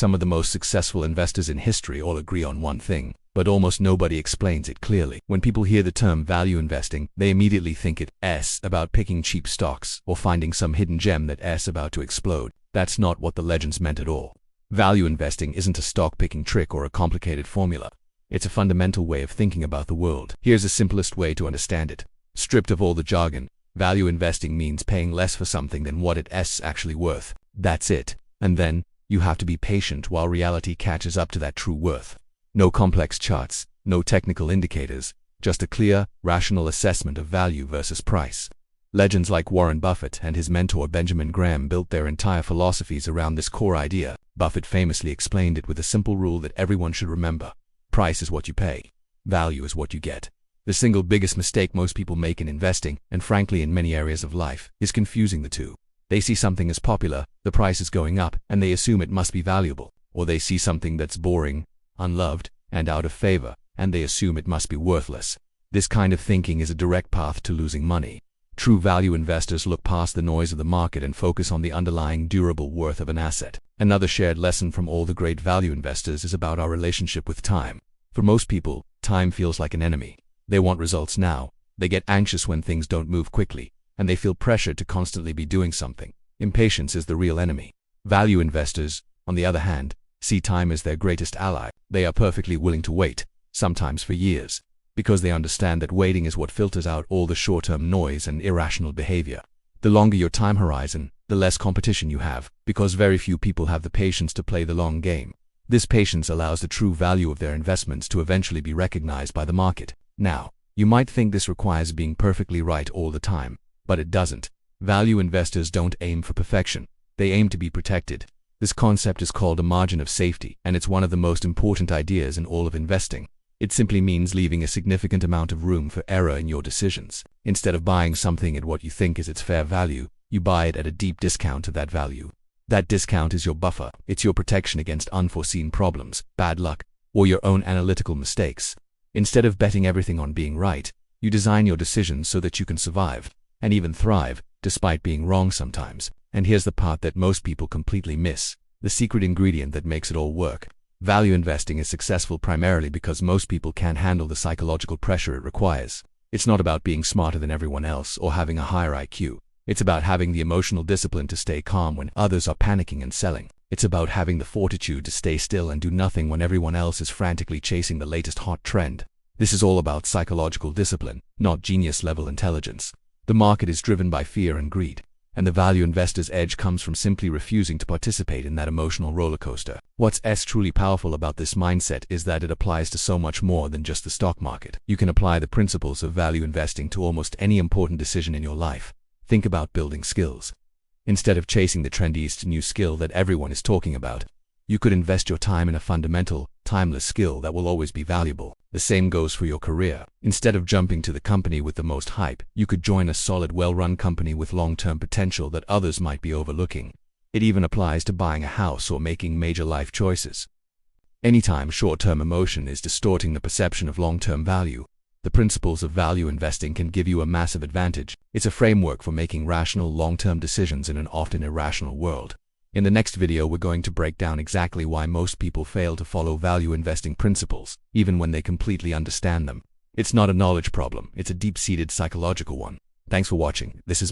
Some of the most successful investors in history all agree on one thing, but almost nobody explains it clearly. When people hear the term value investing, they immediately think it's about picking cheap stocks or finding some hidden gem that's about to explode. That's not what the legends meant at all. Value investing isn't a stock-picking trick or a complicated formula. It's a fundamental way of thinking about the world. Here's the simplest way to understand it. Stripped of all the jargon, value investing means paying less for something than what it's actually worth. That's it. And then, you have to be patient while reality catches up to that true worth. No complex charts, no technical indicators, just a clear, rational assessment of value versus price. Legends like Warren Buffett and his mentor Benjamin Graham built their entire philosophies around this core idea. Buffett famously explained it with a simple rule that everyone should remember. Price is what you pay. Value is what you get. The single biggest mistake most people make in investing, and frankly in many areas of life, is confusing the two. They see something as popular, the price is going up, and they assume it must be valuable. Or they see something that's boring, unloved, and out of favor, and they assume it must be worthless. This kind of thinking is a direct path to losing money. True value investors look past the noise of the market and focus on the underlying durable worth of an asset. Another shared lesson from all the great value investors is about our relationship with time. For most people, time feels like an enemy. They want results now, they get anxious when things don't move quickly, and they feel pressured to constantly be doing something. Impatience is the real enemy. Value investors, on the other hand, see time as their greatest ally. They are perfectly willing to wait, sometimes for years, because they understand that waiting is what filters out all the short-term noise and irrational behavior. The longer your time horizon, the less competition you have, because very few people have the patience to play the long game. This patience allows the true value of their investments to eventually be recognized by the market. Now, you might think this requires being perfectly right all the time, but it doesn't. Value investors don't aim for perfection. They aim to be protected. This concept is called a margin of safety, and it's one of the most important ideas in all of investing. It simply means leaving a significant amount of room for error in your decisions. Instead of buying something at what you think is its fair value, you buy it at a deep discount to that value. That discount is your buffer. It's your protection against unforeseen problems, bad luck, or your own analytical mistakes. Instead of betting everything on being right, you design your decisions so that you can survive, and even thrive, despite being wrong sometimes. And here's the part that most people completely miss, the secret ingredient that makes it all work. Value investing is successful primarily because most people can't handle the psychological pressure it requires. It's not about being smarter than everyone else or having a higher IQ. It's about having the emotional discipline to stay calm when others are panicking and selling. It's about having the fortitude to stay still and do nothing when everyone else is frantically chasing the latest hot trend. This is all about psychological discipline, not genius-level intelligence. The market is driven by fear and greed, and the value investor's edge comes from simply refusing to participate in that emotional roller coaster. What's truly powerful about this mindset is that it applies to so much more than just the stock market. You can apply the principles of value investing to almost any important decision in your life. Think about building skills. Instead of chasing the trendiest new skill that everyone is talking about, you could invest your time in a fundamental, timeless skill that will always be valuable. The same goes for your career. Instead of jumping to the company with the most hype, you could join a solid, well-run company with long-term potential that others might be overlooking. It even applies to buying a house or making major life choices. Anytime short-term emotion is distorting the perception of long-term value, the principles of value investing can give you a massive advantage. It's a framework for making rational, long-term decisions in an often irrational world. In the next video, we're going to break down exactly why most people fail to follow value investing principles, even when they completely understand them. It's not a knowledge problem, it's a deep-seated psychological one. Thanks for watching. This is